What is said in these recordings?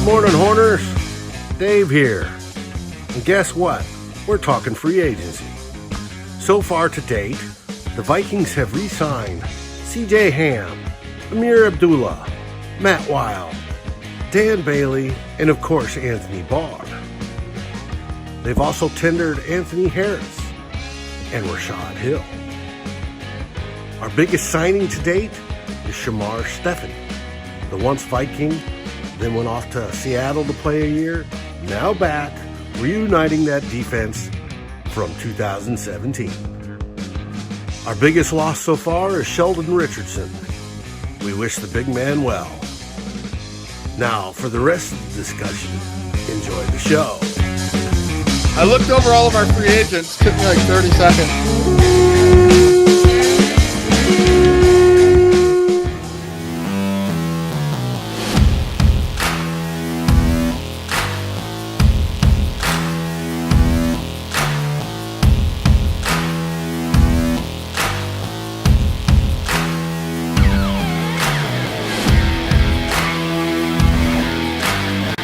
Good morning, Horners. Dave here. And guess what? We're talking free agency. So far to date, the Vikings have re-signed C.J. Ham, Amir Abdullah, Matt Wile, Dan Bailey, and of course Anthony Barr. They've also tendered Anthony Harris and Rashod Hill. Our biggest signing to date is Shamar Stephen, the once Viking, then went off to Seattle to play a year, now back, reuniting that defense from 2017. Our biggest loss so far is Sheldon Richardson. We wish the big man well. Now, for the rest of the discussion, enjoy the show. I looked over all of our free agents. Took me like 30 seconds.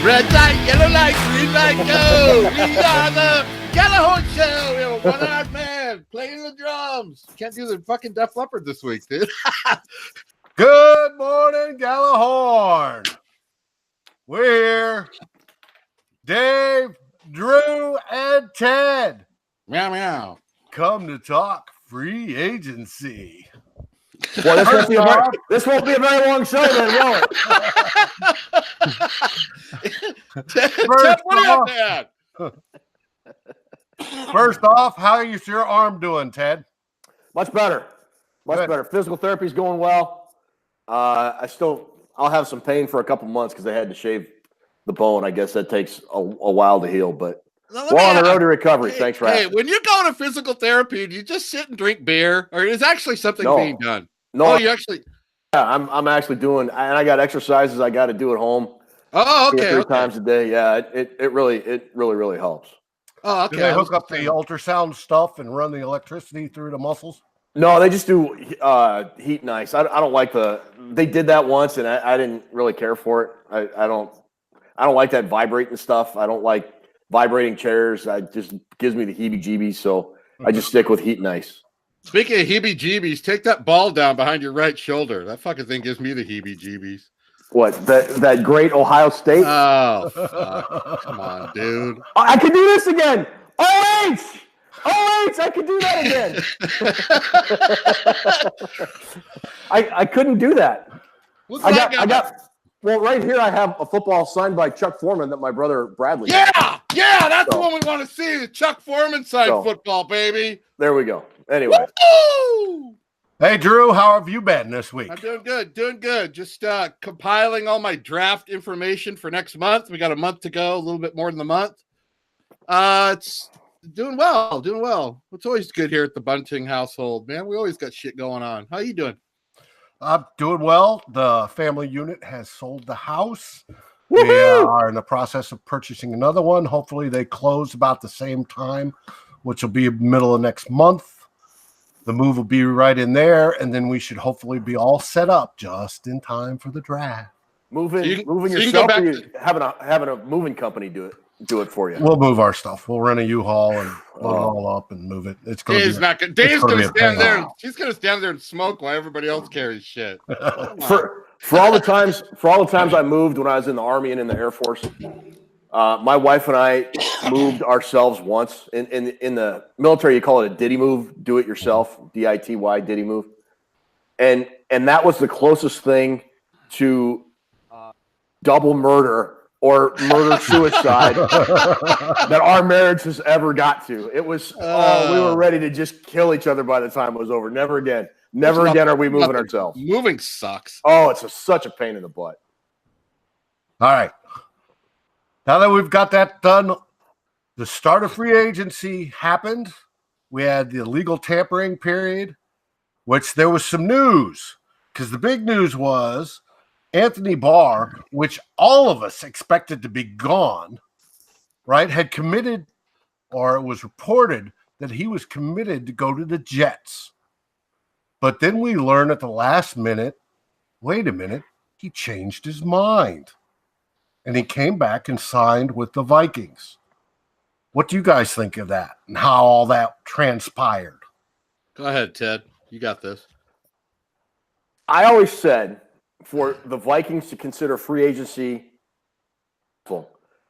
Red light, yellow light, green light, go! We are the Gjallarhorn show! We have a one-eyed man playing the drums. Can't do the fucking Def Leppard this week, dude. Good morning, Gjallarhorn. We're here. Dave, Drew, and Ted. Meow, meow. Come to talk free agency. Well, this won't be a very long show then, will it? Ted, what are you First off, how is your arm doing, Ted? Much better. Much better. Physical therapy's going well. I'll have some pain for a couple months because I had to shave the bone. I guess that takes a while to heal, but we're on the road to recovery. Thanks for asking. Hey, when you go to physical therapy, do you just sit and drink beer, or is actually something being done? No, you actually. Yeah, I'm actually doing, and I got exercises I got to do at home. Oh, okay. 2 or 3 times a day. Yeah, it really helps. Oh, okay. Do they hook up the ultrasound stuff and run the electricity through the muscles? No, they just do heat and ice. I don't like they did that once, and I didn't really care for it. I don't like that vibrating stuff. I don't like vibrating chairs. It just gives me the heebie-jeebies, so I just stick with heat and ice. Speaking of heebie-jeebies, take that ball down behind your right shoulder. That fucking thing gives me the heebie-jeebies. What, that great Ohio State? Oh, fuck. Come on, dude. I can do this again. OH! I could do that again. I couldn't do that. I got. Well, right here I have a football signed by Chuck Foreman that my brother Bradley. Yeah, that's the one we want to see. The Chuck Foreman signed football, baby. There we go. Anyway. Woo-hoo! Hey, Drew, how have you been this week? I'm doing good. Just compiling all my draft information for next month. We got a month to go, a little bit more than a month. It's doing well. It's always good here at the Bunting household, man. We always got shit going on. How you doing? I'm doing well. The family unit has sold the house. Woo-hoo! We are in the process of purchasing another one. Hopefully they close about the same time, which will be middle of next month. The move will be right in there, and then we should hopefully be all set up just in time for the draft. Moving yourself, or you having a moving company do it for you? We'll move our stuff. We'll rent a U-Haul and load it all up and move it. It's going Dave's not good. Dave's going to stand there. She's going to stand there and smoke while everybody else carries shit. For all the times I moved when I was in the Army and in the Air Force, my wife and I moved ourselves once. In the military, you call it a ditty move, do it yourself, DITY, ditty move. And that was the closest thing to double murder or murder-suicide that our marriage has ever got to. It was, we were ready to just kill each other by the time it was over. Never again. Never again are we moving ourselves. Moving sucks. Oh, it's such a pain in the butt. All right. Now that we've got that done, the start of free agency happened. We had the illegal tampering period, which there was some news, because the big news was Anthony Barr, which all of us expected to be gone, right, had committed, or it was reported that he was committed to go to the Jets. But then we learn at the last minute, wait a minute, he changed his mind. and he came back and signed with the Vikings. What do you guys think of that and how all that transpired? Go ahead, Ted. You got this. I always said for the Vikings to consider free agency,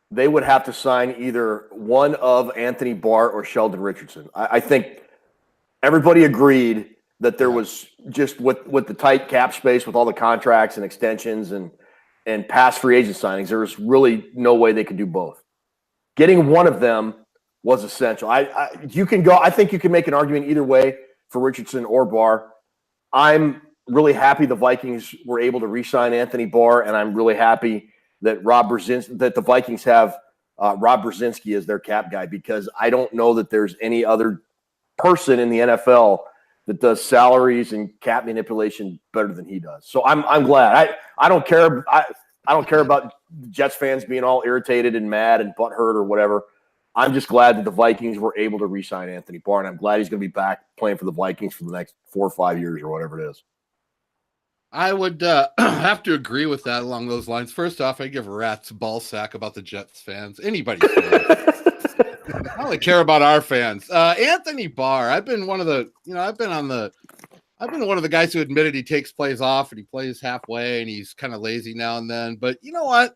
they would have to sign either one of Anthony Barr or Sheldon Richardson. I think everybody agreed that there was just with the tight cap space, with all the contracts and extensions and past free agent signings, there was really no way they could do both. Getting one of them was essential. You can go. I think you can make an argument either way for Richardson or Barr. I'm really happy the Vikings were able to re-sign Anthony Barr, and I'm really happy that that the Vikings have Rob Brzezinski as their cap guy, because I don't know that there's any other person in the NFL that does salaries and cap manipulation better than he does. So I'm glad. I don't care. I don't care about Jets fans being all irritated and mad and butthurt or whatever. I'm just glad that the Vikings were able to re-sign Anthony Barr, and I'm glad he's going to be back playing for the Vikings for the next 4 or 5 years or whatever it is. I would have to agree with that along those lines. First off, I give a rat's ball sack about the Jets fans. Anybody's fans. I only care about our fans. Anthony Barr. I've been one of the guys who admitted he takes plays off and he plays halfway and he's kind of lazy now and then. But you know what?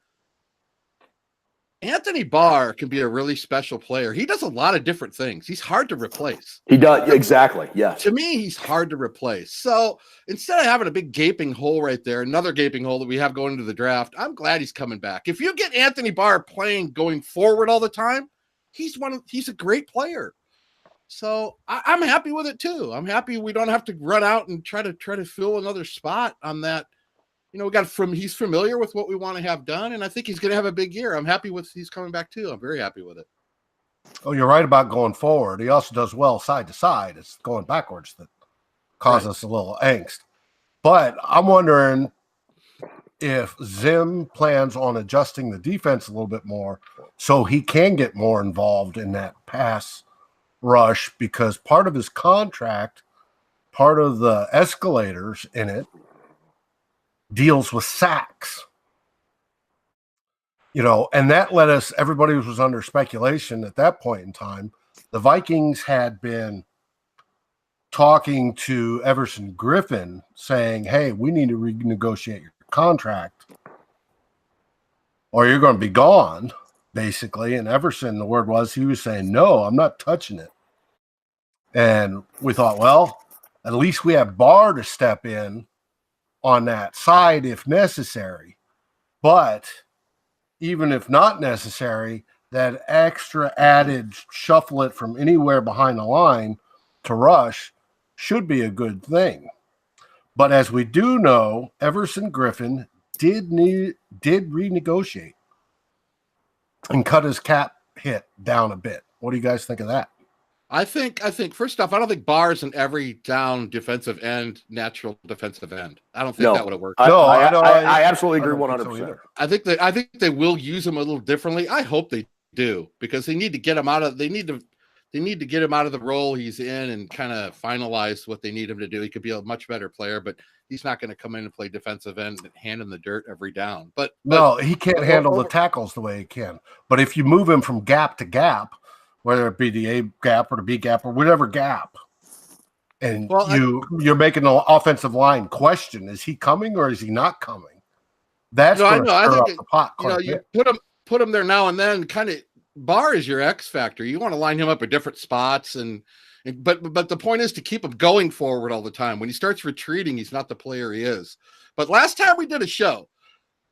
Anthony Barr can be a really special player. He does a lot of different things. He's hard to replace. He does. Exactly. Yes. To me, he's hard to replace. So instead of having a big gaping hole right there, another gaping hole that we have going into the draft, I'm glad he's coming back. If you get Anthony Barr playing going forward all the time, he's a great player. So I'm happy with it too. I'm happy we don't have to run out and try to fill another spot on that. You know, he's familiar with what we want to have done, and I think he's going to have a big year. I'm happy he's coming back too. I'm very happy with it. Oh, you're right about going forward. He also does well side to side. It's going backwards that causes us a little angst. But I'm wondering if Zim plans on adjusting the defense a little bit more so he can get more involved in that pass rush, because part of his contract, part of the escalators in it, deals with sacks. You know, and that everybody was under speculation at that point in time. The Vikings had been talking to Everson Griffin saying, hey, we need to renegotiate your contract or you're going to be gone, basically. And Everson, the word was, he was saying, no, I'm not touching it. And we thought, well, at least we have Barr to step in on that side if necessary. But even if not necessary, that extra added shuffle it from anywhere behind the line to rush should be a good thing. But as we do know, Everson Griffin did renegotiate and cut his cap hit down a bit. What do you guys think of that? I think first off, I don't think Barr is an every down defensive end, natural defensive end. I don't think that would have worked. I absolutely agree 100%. I think they will use him a little differently. I hope they do, because they need to get him out of the role he's in and kind of finalize what they need him to do. He could be a much better player, but he's not going to come in and play defensive end and hand in the dirt every down. But he can't handle the tackles the way he can. But if you move him from gap to gap, whether it be the A gap or the B gap or whatever gap, and you're making the offensive line question, is he coming or is he not coming? That's I think the pot. You put him there now and then. Kind of Barr is your X factor. You want to line him up at different spots, but the point is to keep him going forward all the time. When he starts retreating, he's not the player he is. But last time we did a show,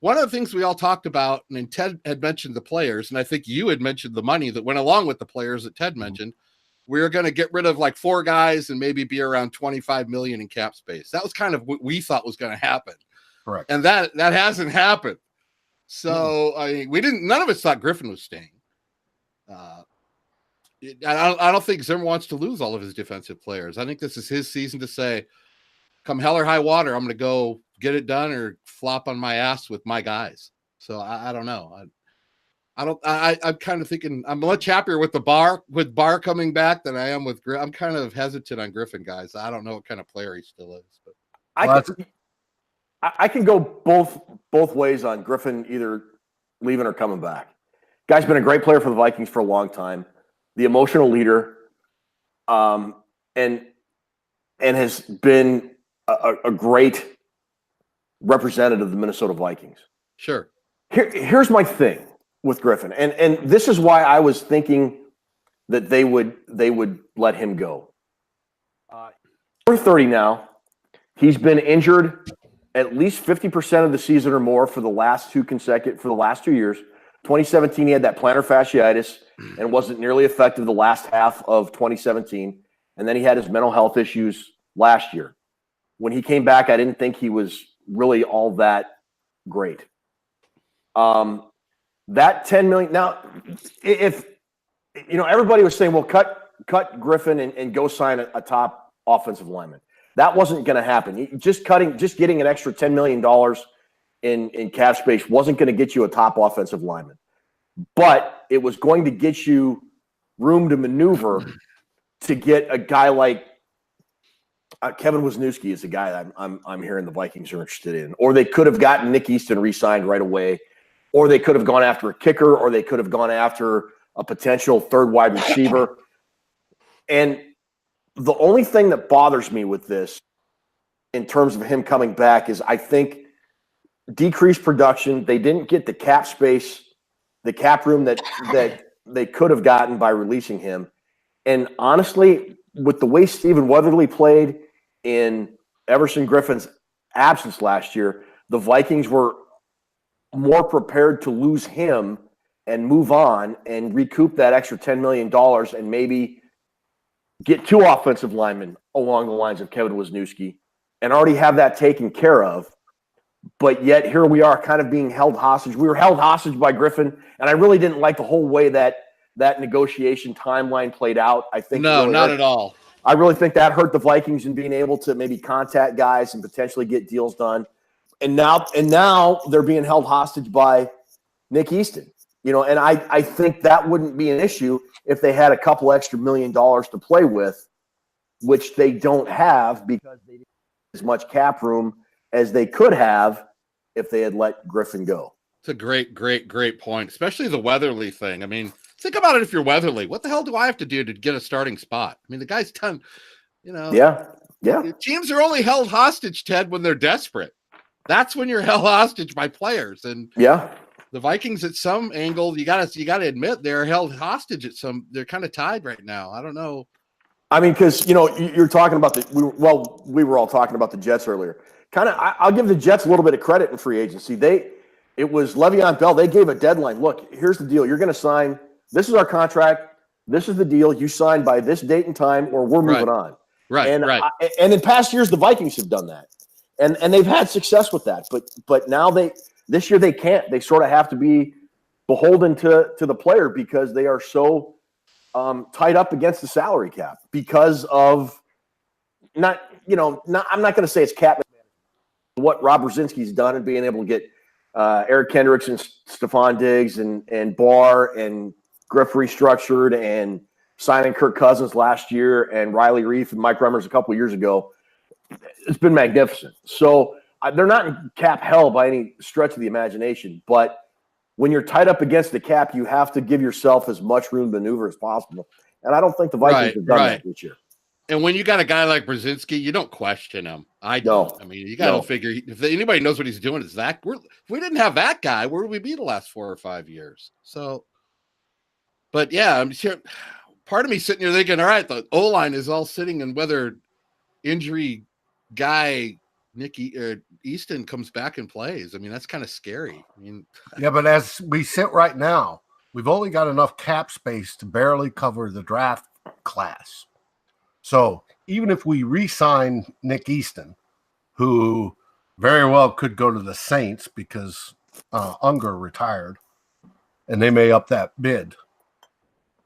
one of the things we all talked about, and Ted had mentioned the players, and I think you had mentioned the money that went along with the players that Ted mentioned. We were going to get rid of like 4 guys and maybe be around $25 million in cap space. That was kind of what we thought was going to happen. Correct. And that hasn't happened. So none of us thought Griffin was staying. I don't think Zimmer wants to lose all of his defensive players. I think this is his season to say, come hell or high water, I'm going to go get it done or flop on my ass with my guys. So I don't know. I'm kind of thinking I'm much happier with Barr coming back than I am with Griffin. I'm kind of hesitant on Griffin, guys. I don't know what kind of player he still is. But I can go both ways on Griffin, either leaving or coming back. Guy's been a great player for the Vikings for a long time, the emotional leader, and has been a great representative of the Minnesota Vikings. Sure. Here's my thing with Griffin, and this is why I was thinking that they would let him go. We're 30 now. He's been injured at least 50% of the season or more for the last 2 years. 2017, he had that plantar fasciitis and wasn't nearly effective the last half of 2017. And then he had his mental health issues last year. When he came back, I didn't think he was really all that great. That $10 million. Now, if everybody was saying, well, cut Griffin and go sign a top offensive lineman. That wasn't going to happen. Just getting an extra $10 million in cap space wasn't going to get you a top offensive lineman, but it was going to get you room to maneuver to get a guy like Kevin Wisniewski is a guy that I'm hearing the Vikings are interested in, or they could have gotten Nick Easton re-signed right away, or they could have gone after a kicker, or they could have gone after a potential third wide receiver. And the only thing that bothers me with this in terms of him coming back is I think decreased production. They didn't get the cap space, the cap room that they could have gotten by releasing him. And honestly, with the way Stephen Weatherly played in Everson Griffin's absence last year, the Vikings were more prepared to lose him and move on and recoup that extra $10 million and maybe get 2 offensive linemen along the lines of Kevin Wisniewski and already have that taken care of. But yet here we are kind of being held hostage. We were held hostage by Griffin, and I really didn't like the whole way that negotiation timeline played out. I think no, really not at all. I really think that hurt the Vikings in being able to maybe contact guys and potentially get deals done. And now they're being held hostage by Nick Easton. And I think that wouldn't be an issue if they had a couple extra $1 million to play with, which they don't have because they didn't have as much cap room as they could have if they had let Griffin go. It's a great point, especially the Weatherly thing. I mean, think about it if you're Weatherly. What the hell do I have to do to get a starting spot? I mean, the guy's done, Yeah. Teams are only held hostage, Ted, when they're desperate. That's when you're held hostage by players. And the Vikings at some angle, you gotta admit they're held hostage at some. They're kind of tied right now. I don't know. I mean, because you're talking about we were all talking about the Jets earlier. I'll give the Jets a little bit of credit in free agency. It was Le'Veon Bell. They gave a deadline. Look, here's the deal. You're going to sign. This is our contract. This is the deal. You sign by this date and time, or we're moving on. Right. And in past years, the Vikings have done that, and they've had success with that. But now this year they can't. They sort of have to be beholden to the player because they are so tied up against the salary cap because of I'm not going to say it's cap. What Rob Brzezinski's done and being able to get Eric Kendricks and Stephon Diggs and Barr and Griff restructured and signing Kirk Cousins last year and Riley Reif and Mike Remmers a couple of years ago, it's been magnificent. So they're not in cap hell by any stretch of the imagination, but when you're tied up against the cap, you have to give yourself as much room to maneuver as possible. And I don't think the Vikings have done that this year. And when you got a guy like Brzezinski, you don't question him. I don't. I mean, you got to figure if anybody knows what he's doing, it's that. If we didn't have that guy, where would we be the last 4 or 5 years? So, but yeah, I'm sure. Part of me sitting here thinking, all right, the O-line is all sitting, and whether injury guy Easton comes back and plays. I mean, that's kind of scary. I mean, yeah, but as we sit right now, we've only got enough cap space to barely cover the draft class. So even if we re-sign Nick Easton, who very well could go to the Saints because Unger retired, and they may up that bid,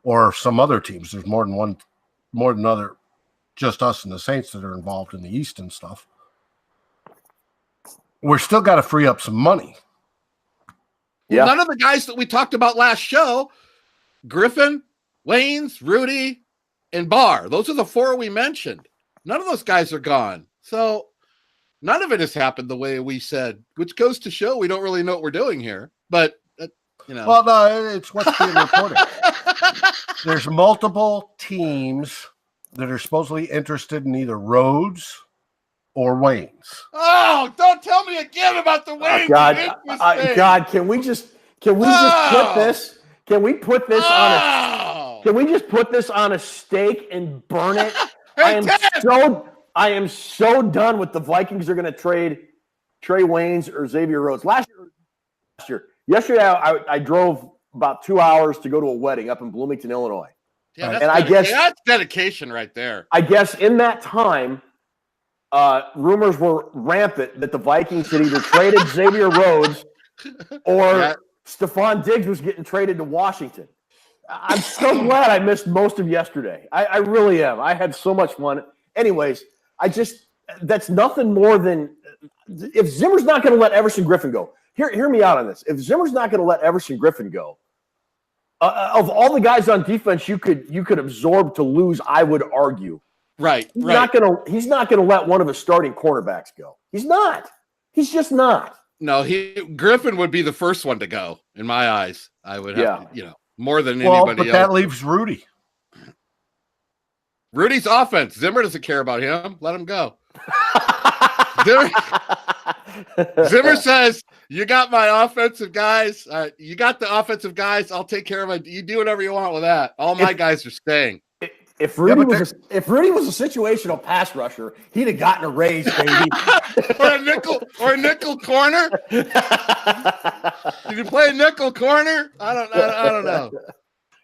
or some other teams. There's more than other, just us and the Saints that are involved in the Easton stuff. We're still got to free up some money. Yeah. None of the guys that we talked about last show, Griffin, Waynes, Rudy, and Barr. Those are the 4 we mentioned. None of those guys are gone. So none of it has happened the way we said, which goes to show we don't really know what we're doing here. But You know. Well, no, it's what's being reported. There's multiple teams that are supposedly interested in either Rhodes or Waynes. Oh, don't tell me again about the Wayne. God, can we just put this? Can we put this on a? Can we just put this on a stake and burn it? Hey, I am so done with the Vikings are going to trade Trey Waynes or Xavier Rhodes. Yesterday, I drove about 2 hours to go to a wedding up in Bloomington, Illinois. Yeah, that's dedication right there. I guess in that time, rumors were rampant that the Vikings had either traded Xavier Rhodes or Stephon Diggs was getting traded to Washington. I'm so glad I missed most of yesterday. I really am. I had so much fun. Anyways, that's nothing more than if Zimmer's not going to let Everson Griffin go. Hear me out on this. If Zimmer's not going to let Everson Griffin go, of all the guys on defense you could absorb to lose, I would argue. Right. He's not gonna let one of his starting cornerbacks go. He's not. He's just not. No, Griffin would be the first one to go in my eyes. I would have to, more than anybody but else. That leaves Rudy. Rudy's offense. Zimmer doesn't care about him. Let him go. Zimmer says, you got my offensive guys. You got the offensive guys. I'll take care of it. You do whatever you want with that. All my guys are staying. If Rudy was a situational pass rusher, he'd have gotten a raise, baby. or a nickel corner. Did you play a nickel corner? I don't know.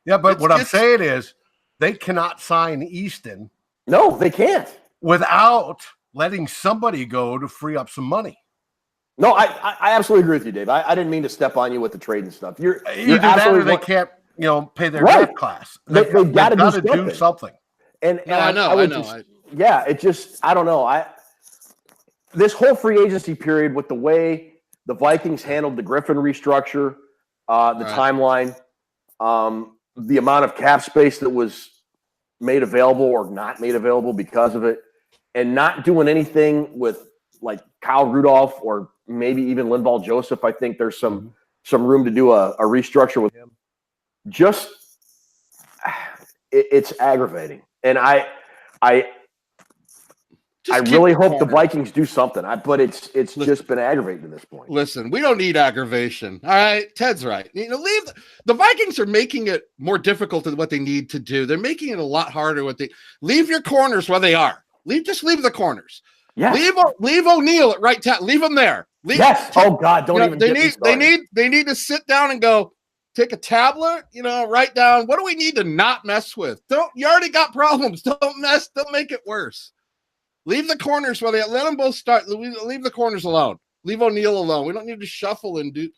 Yeah, but what I'm saying is they cannot sign Easton. No, they can't. Without letting somebody go to free up some money. No, I absolutely agree with you, Dave. I didn't mean to step on you with the trade and stuff. You're either that or they can't, pay their draft class. They've got to do something. And I know. I don't know. This whole free agency period with the way the Vikings handled the Griffin restructure, timeline, the amount of cap space that was made available or not made available because of it, and not doing anything with like Kyle Rudolph or maybe even Linval Joseph. I think there's some room to do a restructure with him. It's aggravating. And I really hope the Vikings do something. But it's just been aggravating to this point. Listen, we don't need aggravation. All right, Ted's right. The Vikings are making it more difficult than what they need to do. They're making it a lot harder. Leave your corners where they are. Just leave the corners. Yeah. Leave O'Neal at right tackle. Leave him there. Oh God, don't even. They need to sit down and go. Take a tablet, write down what do we need to not mess with. You already got problems. Don't make it worse. Leave the corners where let them both start. Leave the corners alone. Leave O'Neal alone. We don't need to shuffle and do.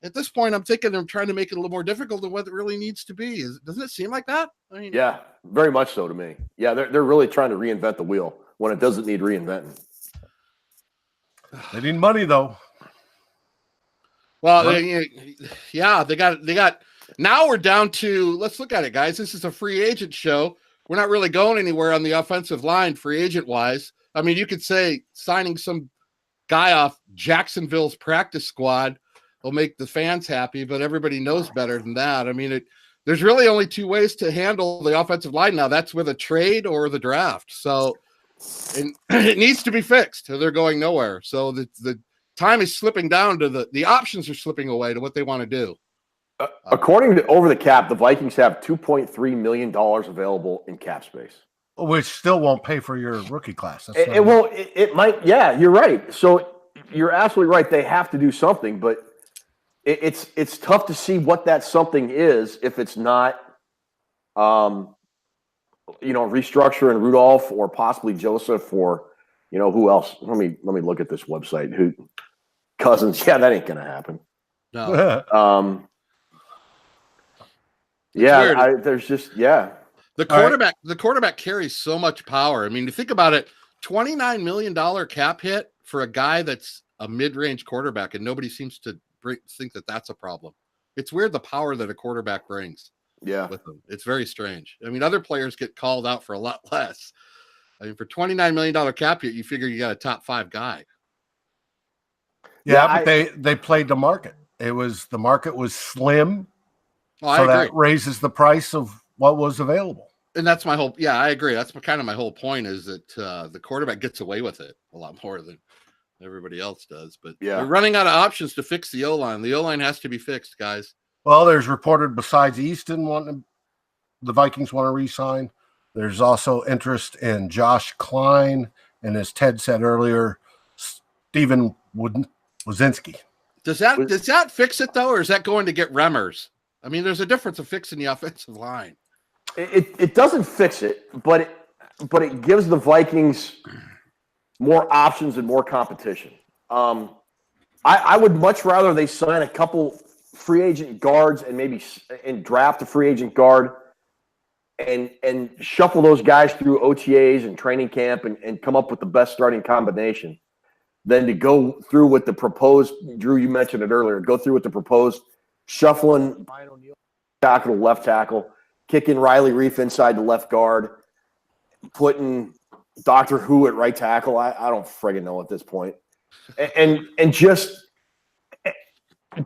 At this point, I'm thinking they're trying to make it a little more difficult than what it really needs to be. Doesn't it seem like that? Yeah, very much so to me. Yeah, they're really trying to reinvent the wheel when it doesn't need reinventing. They need money though. Well, they got. Now we're down to. Let's look at it, guys. This is a free agent show. We're not really going anywhere on the offensive line, free agent wise. I mean, you could say signing some guy off Jacksonville's practice squad will make the fans happy, but everybody knows better than that. I mean, there's really only two ways to handle the offensive line now. That's with a trade or the draft. So, and it needs to be fixed. Or they're going nowhere. So the time is slipping down to the options are slipping away to what they want to do. According to Over the Cap, the Vikings have $2.3 million available in cap space. Which still won't pay for your rookie class. It won't. It might. Yeah, you're right. So you're absolutely right. They have to do something, but it's tough to see what that something is if it's not, restructuring Rudolph or possibly Joseph or, who else? Let me look at this website. Cousins? Yeah, that ain't gonna happen. No. The quarterback carries so much power. I mean, to think about it, $29 million cap hit for a guy that's a mid-range quarterback, and nobody seems to think that that's a problem. It's weird the power that a quarterback brings. Yeah, with them, it's very strange. I mean, other players get called out for a lot less. I mean, for $29 million cap hit, you figure you got a top 5 guy. Yeah, but they played the market. the market was slim. Oh, so I that agree. raises the price of what was available. And that's my whole. Yeah, I agree. That's kind of my whole point is that the quarterback gets away with it a lot more than everybody else does. But they're running out of options to fix the O-line. The O-line has to be fixed, guys. Well, there's reported besides Easton the Vikings want to re-sign. There's also interest in Josh Kline, and as Ted said earlier, Stephen Brzezinski. Does that fix it though, or is that going to get Remmers? I mean, there's a difference of fixing the offensive line. It doesn't fix it, but it gives the Vikings more options and more competition. I would much rather they sign a couple free agent guards and draft a free agent guard and shuffle those guys through OTAs and training camp and come up with the best starting combination than to go through with the proposed, Drew, you mentioned it earlier, go through with the proposed shuffling Brian O'Neill tackle to left tackle, kicking Riley Reef inside the left guard, putting Dr. Who at right tackle. I don't friggin' know at this point. And just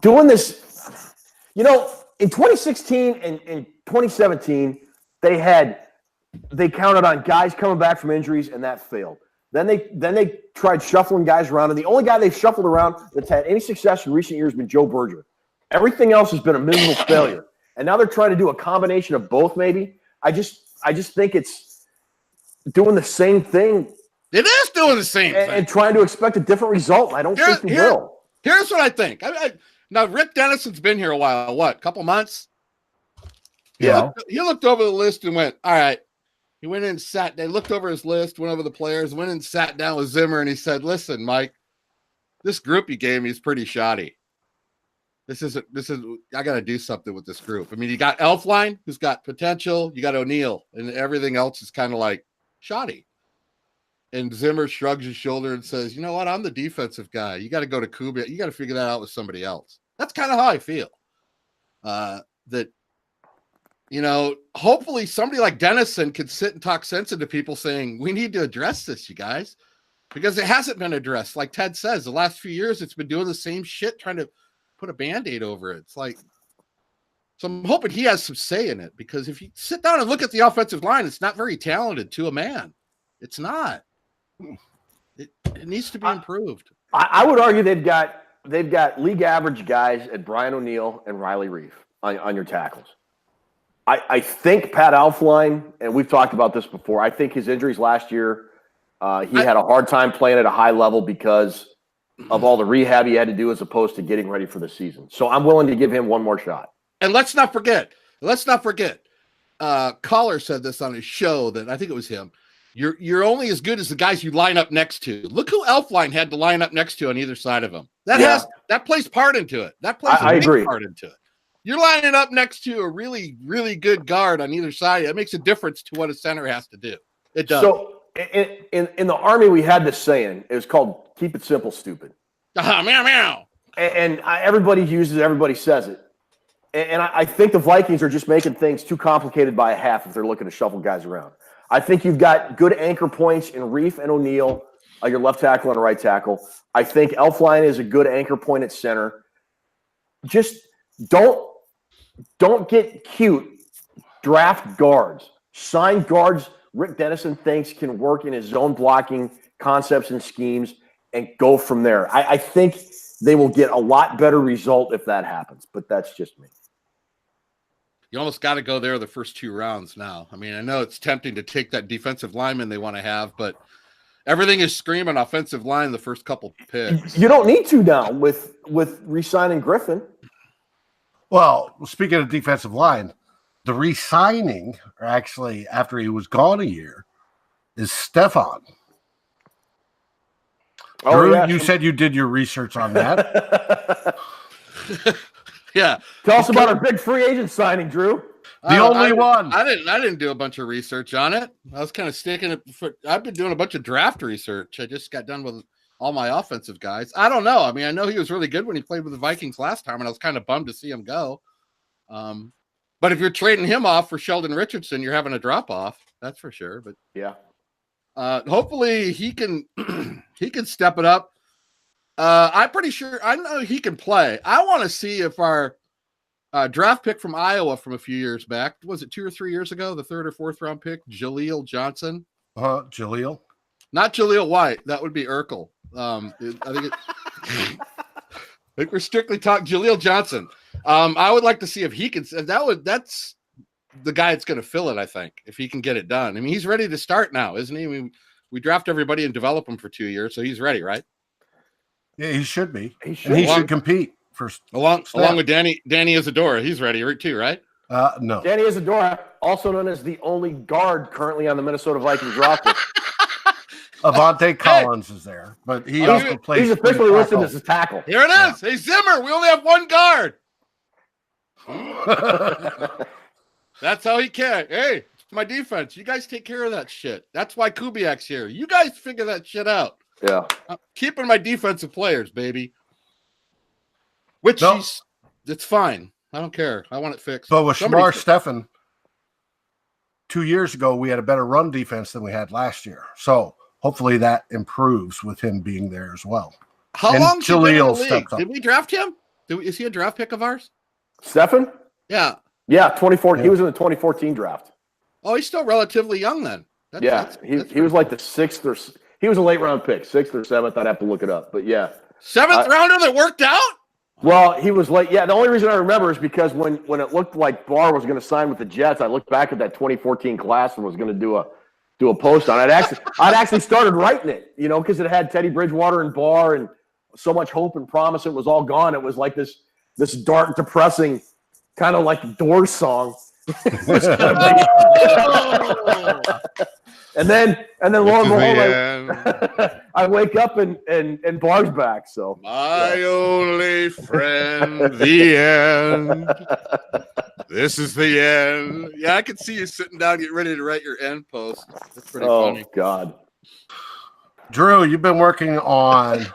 doing this, in 2016 and 2017, they counted on guys coming back from injuries, and that failed. Then they tried shuffling guys around, and the only guy they've shuffled around that's had any success in recent years has been Joe Berger. Everything else has been a miserable failure. And now they're trying to do a combination of both, maybe. I just think it's doing the same thing. It is doing the same thing. And trying to expect a different result. I don't think they will. Here's what I think. Now, Rick Dennison's been here a while. What, a couple months? Yeah. He looked over the list and went, all right. He went in and sat. They looked over his list, went over the players, went and sat down with Zimmer, and he said, listen, Mike, this group you gave me is pretty shoddy. I got to do something with this group. I mean, you got Elflein, who's got potential. You got O'Neill, and everything else is kind of like shoddy. And Zimmer shrugs his shoulder and says, you know what? I'm the defensive guy. You got to go to Kubiak. You got to figure that out with somebody else. That's kind of how I feel. Hopefully somebody like Dennison could sit and talk sense into people saying, we need to address this, you guys, because it hasn't been addressed. Like Ted says, the last few years, it's been doing the same shit, trying to put a Band-Aid over it. It's like, so I'm hoping he has some say in it, because if you sit down and look at the offensive line, it's not very talented to a man. It's not. It needs to be improved. I would argue they've got league average guys at Brian O'Neill and Riley Reef on your tackles. I think Pat Elflein, and we've talked about this before, I think his injuries last year, he had a hard time playing at a high level because of all the rehab he had to do as opposed to getting ready for the season. So I'm willing to give him one more shot. And let's not forget, Collar said this on his show that I think it was him. You're only as good as the guys you line up next to. Look who Elflein had to line up next to on either side of him. That plays part into it. That plays a big part into it. You're lining up next to a really, really good guard on either side. It makes a difference to what a center has to do. It does. So in the Army, we had this saying. It was called "Keep it simple, stupid." Meow meow. And everybody uses it. Everybody says it. And I think the Vikings are just making things too complicated by a half if they're looking to shuffle guys around. I think you've got good anchor points in Reef and O'Neill, your left tackle and a right tackle. I think Elflein is a good anchor point at center. Just don't get cute. Draft guards. Sign guards Rick Dennison thinks can work in his zone blocking concepts and schemes and go from there. I think they will get a lot better result if that happens, but that's just me. You almost got to go there the first 2 rounds now. I mean, I know it's tempting to take that defensive lineman they want to have, but everything is screaming offensive line the first couple picks. You don't need to now with re-signing Griffin. Well, speaking of defensive line, the re-signing, or actually after he was gone a year, is Stefan. Oh, Drew, yeah. you said you did your research on that. Yeah. Tell us about our big free agent signing, Drew. The only one. I didn't do a bunch of research on it. I was kind of sticking it. I've been doing a bunch of draft research. I just got done with all my offensive guys. I don't know. I mean, I know he was really good when he played with the Vikings last time, and I was kind of bummed to see him go. But if you're trading him off for Sheldon Richardson, you're having a drop off. That's for sure. But yeah, hopefully he can he can step it up. I'm pretty sure. I know he can play. I want to see if our draft pick from Iowa from a few years back, was it 2 or 3 years ago, the 3rd or 4th round pick, Jaleel Johnson. Jaleel? Not Jaleel White. That would be Urkel. I think we're strictly talking Jaleel Johnson. I would like to see if he can. That's the guy that's going to fill it. I think if he can get it done. I mean, he's ready to start now, isn't he? I mean, we draft everybody and develop him for 2 years, so he's ready, right? Yeah, he should be. He should compete first. Along with Danny Isadora, he's ready too, right? No. Danny Isadora, also known as the only guard currently on the Minnesota Vikings roster. Avante Collins is there, but he also plays. He's officially listed as a tackle. Here it is. Hey, Zimmer, we only have one guard. That's how he can. Hey, it's my defense. You guys take care of that shit. That's why Kubiak's here. You guys figure that shit out. Yeah. I'm keeping my defensive players, baby. It's fine. I don't care. I want it fixed. But with Shamar Stephen, 2 years ago, we had a better run defense than we had last year. So hopefully that improves with him being there as well. How long Jaleel stepped up? Did we draft him? Is he a draft pick of ours? Stephen? Yeah. Yeah, 2014. Yeah. He was in the 2014 draft. Oh, he's still relatively young then. He was like the 6th or he was a late round pick, 6th or 7th. I'd have to look it up, but yeah. 7th rounder that worked out? Well, he was late. Yeah, the only reason I remember is because when it looked like Barr was going to sign with the Jets, I looked back at that 2014 class and was going to do a post on it. I'd actually started writing it, because it had Teddy Bridgewater and Barr and so much hope and promise. It was all gone. It was like this dark, depressing, kind of like Doors song. And then lo and behold, I wake up and Barr's back. So my only friend, the end. This is the end. Yeah, I could see you sitting down, getting ready to write your end post. That's pretty funny. Oh God, Drew, you've been working on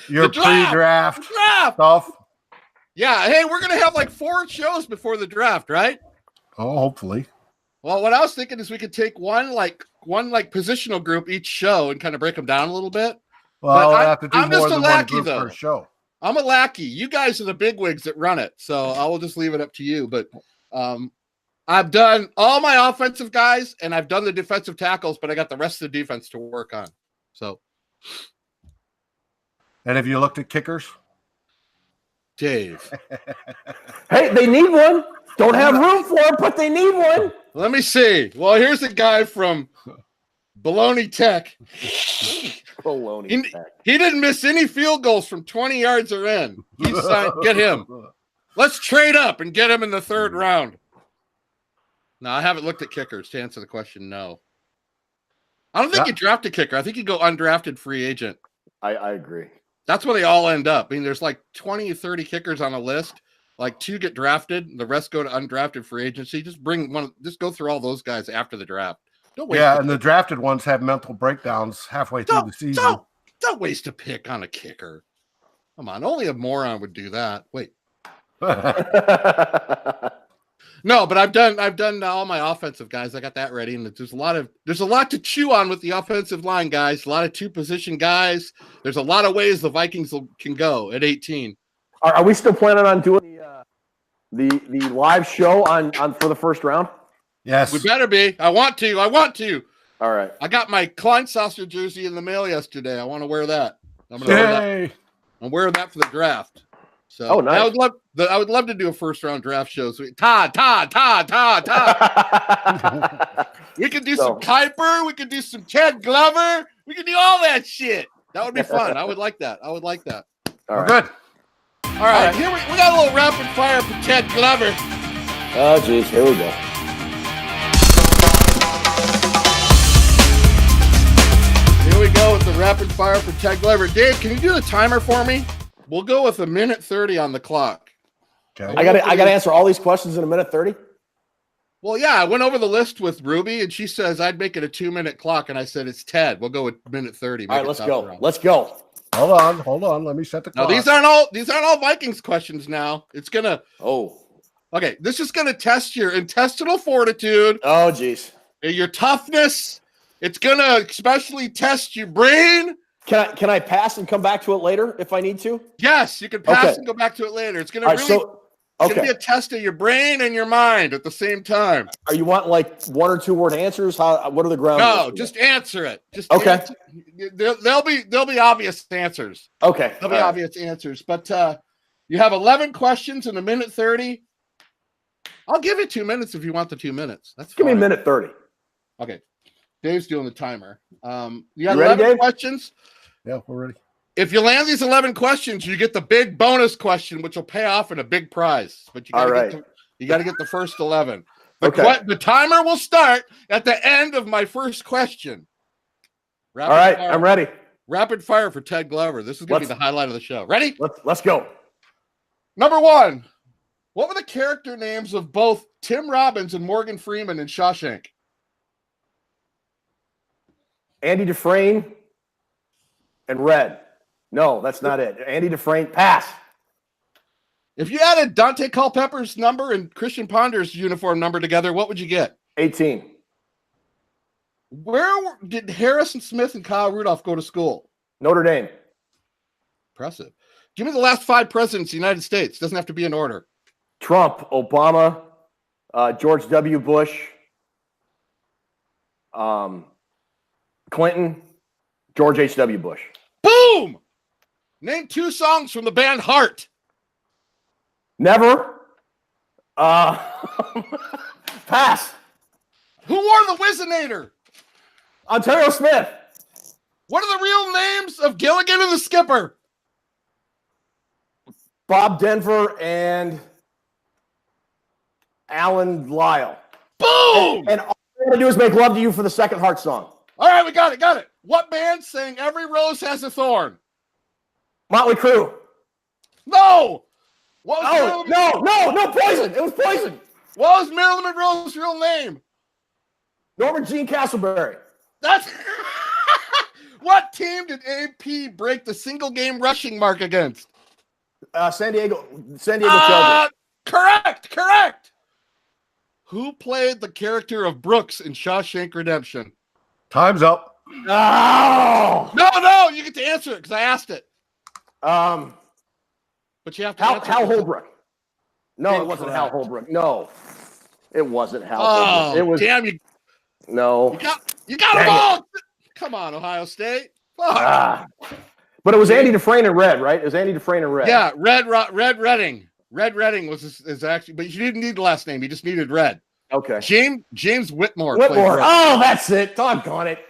your pre-draft stuff. Yeah, hey, we're gonna have like 4 shows before the draft, right? Oh, hopefully. Well, what I was thinking is we could take one positional group each show and kind of break them down a little bit. Well, I have to do more than one group per show. I'm a lackey. You guys are the bigwigs that run it, so I will just leave it up to you. But I've done all my offensive guys and I've done the defensive tackles, but I got the rest of the defense to work on. So, and have you looked at kickers, Dave? Hey, they need one. Don't have room for it, but they need one. Let me see. Well, here's a guy from Baloney Tech. He didn't miss any field goals from 20 yards or in. Get him. Let's trade up and get him in the 3rd round. No, I haven't looked at kickers. To answer the question, no. I don't think you draft a kicker. I think you go undrafted free agent. I agree. That's where they all end up. I mean, there's like 20 or 30 kickers on a list. Like 2 get drafted, the rest go to undrafted free agency. Just go through all those guys after the draft. Don't waste and the drafted ones have mental breakdowns halfway through the season. Don't waste a pick on a kicker. Come on, only a moron would do that. Wait. No, but I've done all my offensive guys. I got that ready, and there's a lot to chew on with the offensive line, guys. A lot of 2-position guys. There's a lot of ways the Vikings can go at 18. Are we still planning on doing the live show on for the first round? Yes. We better be. I want to. All right. I got my Kline Saucer jersey in the mail yesterday. I want to wear that. I'm going to wear that. I'm wearing that for the draft. So nice. I would love to do a first round draft show. So Todd. We could do some Kuiper. We could do some Ted Glover. We could do all that shit. That would be fun. I would like that. All right. Good. All right. Here we got a little rapid fire for Ted Glover. Oh, geez. Here we go. Here we go with the rapid fire for Ted Glover. Dave, can you do the timer for me? We'll go with 1:30 on the clock. Okay. I got to answer all these questions in 1:30. Well, yeah, I went over the list with Ruby, and she says I'd make it a 2-minute clock, and I said it's Ted. We'll go with 1:30. All right, let's go. Let's go. Hold on. Let me set the clock. No, these aren't all Vikings questions now. It's gonna. Oh. Okay, this is gonna test your intestinal fortitude. Oh, geez. Your toughness. It's gonna especially test your brain. Can I pass and come back to it later if I need to? Yes, you can pass and go back to it later. It's going to it's going to be a test of your brain and your mind at the same time. Are you want like 1 or 2 word answers? What are the ground? No, just answer it. Just okay. There'll be obvious answers. Okay. There'll be obvious answers. But you have 11 questions in a minute 30. I'll give you 2 minutes if you want the 2 minutes. That's fine. Give me a minute 30. Okay. Dave's doing the timer. You ready, got 11 Dave? questions? Yeah, we're ready. If you land these 11 questions, you get the big bonus question, which will pay off in a big prize. But you got to get the first 11. The timer will start at the end of my first question. All right, I'm ready. Rapid fire for Ted Glover. This is going to be the highlight of the show. Ready? Let's go. Number 1. What were the character names of both Tim Robbins and Morgan Freeman in Shawshank? Andy Dufresne and Red. No, that's not it. Andy Dufresne, pass. If you added Dante Culpepper's number and Christian Ponder's uniform number together, what would you get? 18. Where did Harrison Smith and Kyle Rudolph go to school? Notre Dame. Impressive. Give me the last 5 presidents of the United States. Doesn't have to be in order. Trump, Obama, George W. Bush, Clinton, George H.W. Bush. Boom! Name 2 songs from the band Heart. Never. Pass. Who wore the Wizinator? Ontario Smith. What are the real names of Gilligan and the Skipper? Bob Denver and Alan Lyle. Boom! And all I'm going to do is make love to you for the second Heart song. All right, we got it. What band sang Every Rose Has a Thorn? Motley Crue. No! No, Poison. It was Poison. What was Marilyn Monroe's real name? Norman Jean Castleberry. That's what team did AP break the single game rushing mark against? San Diego Chargers. Correct. Who played the character of Brooks in Shawshank Redemption? Time's up. Oh! No, you get to answer it because I asked it. But you have to answer Hal it. Holbrook. No, it wasn't Hal Holbrook. No, it wasn't Hal Holbrook. It was. Damn you! No, you got them all. Come on, Ohio State. Fuck. But it was Andy Dufresne and Red, right? It was Andy Dufresne and Red. Yeah, Red Redding. Red Redding is actually, but you didn't need the last name. You just needed Red. Okay. James Whitmore. Oh, that's it. Doggone it.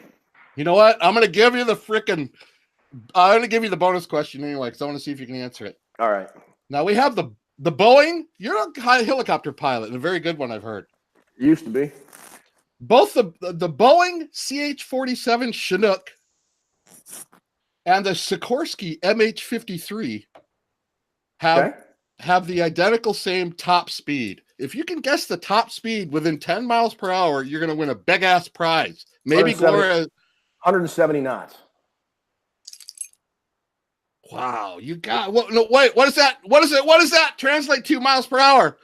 You know what? I'm gonna give you the bonus question anyway because I want to see if you can answer it. All right. Now we have the Boeing. You're a helicopter pilot, and a very good one, I've heard. Used to be. Both the Boeing CH-47 Chinook and the Sikorsky MH-53 have the identical same top speed. If you can guess the top speed within 10 miles per hour, you're going to win a big-ass prize. Maybe Gloria... 170 knots. Wow, you got... Wait, what is that? What does that translate to miles per hour?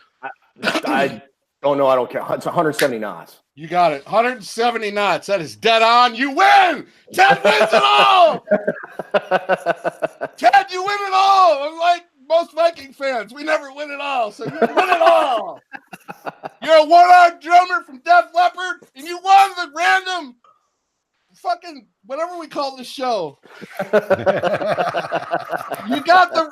I don't know. I don't care. It's 170 knots. You got it. 170 knots. That is dead on. You win. Ted wins it all. Ted, you win it all. Unlike most Viking fans, we never win it all. So you win it all. You're a one-armed drummer from Def Leppard, and you won the random fucking whatever we call this show. You got the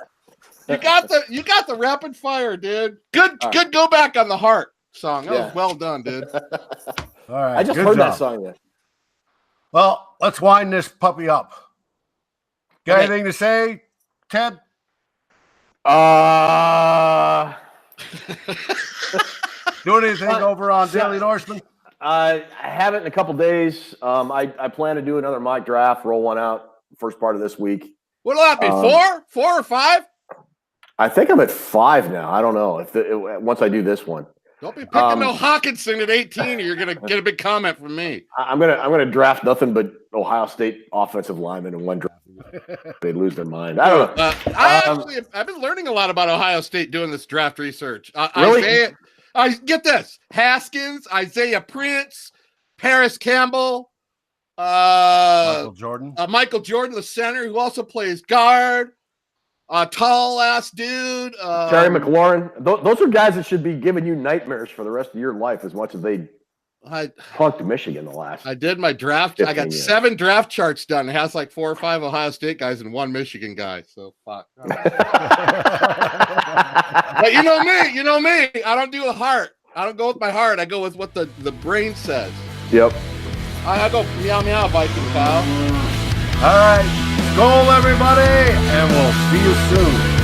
rapid fire, dude. Good go back on the Heart song. That was well done, dude. All right. I just heard that song yet. Well, let's wind this puppy up. Got anything to say, Ted? Doing anything over on Daily Norseman? I haven't in a couple days. I plan to do another mock draft, roll one out first part of this week. What'll that be? 4 or 5? I think I'm at 5 now. I don't know once I do this one. Don't be picking no Hawkinson at 18, or you're gonna get a big comment from me. I'm gonna draft nothing but Ohio State offensive linemen in one draft. They lose their mind. I don't know. I've been learning a lot about Ohio State doing this draft research. Really? Get this: Haskins, Isaiah Prince, Paris Campbell, Michael Jordan. Michael Jordan, the center, who also plays guard. Tall ass dude. Terry McLaurin. Those are guys that should be giving you nightmares for the rest of your life as much as they punked Michigan the last. I did my draft. I got 7 draft charts done. It has like 4 or 5 Ohio State guys and 1 Michigan guy. So fuck. But you know me. I don't do a heart. I don't go with my heart. I go with what the brain says. Yep. I go meow meow Viking pal. All right. Goal, everybody, and we'll see you soon.